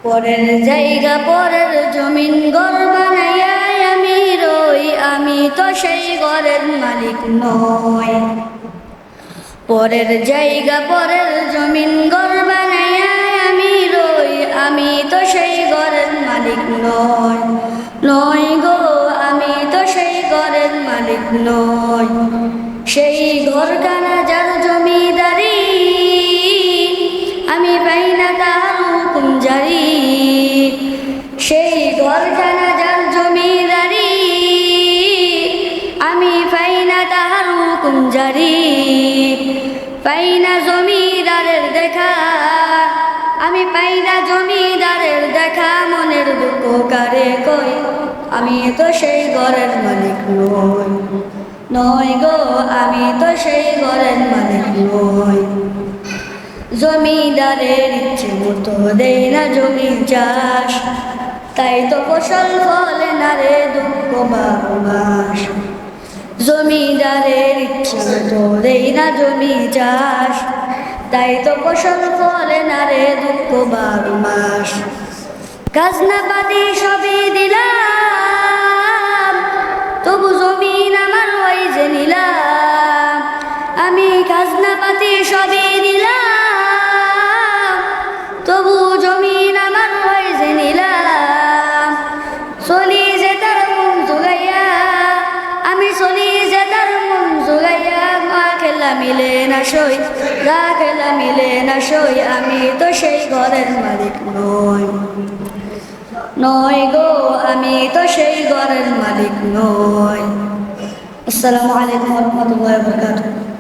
পরের জায়গা পরের জমিন ঘর বানাইয়া আমি রই, আমি তো সেই ঘরের মালিক নই। পরের জায়গা পরের জমিন ঘর বানাইয়া আমি রই, আমি তো সেই ঘরের মালিক নই। নই গো, আমি তো সেই ঘরের মালিক নই। সেই ঘরখানা যার জমিদারি, আমি পাই না তার হুকুম জারি। সেই ঘরখানা যার জমিদারি, আমি পাই না তার হুকুম জারি। পাই না জমিদারের দেখা, আমি পাই না জমিদারের দেখা। মনের দুঃখ কারে কই, আমি তো সেই ঘরের মালিক নই। নই গো, আমি তো সেই ঘরের মালিক নই। জমিদারের ইচ্ছে মতো দেয় না জমি চাষ, তাই তো ফসল ফলে না রে দুঃখ 12 মাস। জমিদারের ইচ্ছে মতো দেয় না জমি চাষ, তাই তো ফসল ফলে না রে দুঃখ 12 মাস। খাজনা পাতি সবই দিলাম, তবু জমিন আমার ওই যে নিলাম। আমি খাজনা পাতি সবই দিলাম, তবু জমিন আমার ওই যে নিলাম। চলি যে তার মন জোগাইয়া, আমি চলি যে তার মন জোগাইয়া। মা খেলা মিলে না সই, গা খেলা মিলে না সই, আমি তো সেই ঘরের মালিক নই। নই গো, আমি তো সেই ঘরের মালিক নই। আসসালামু আলাইকুম ওয়া রাহমাতুল্লাহি ওয়া বারাকাতুহু।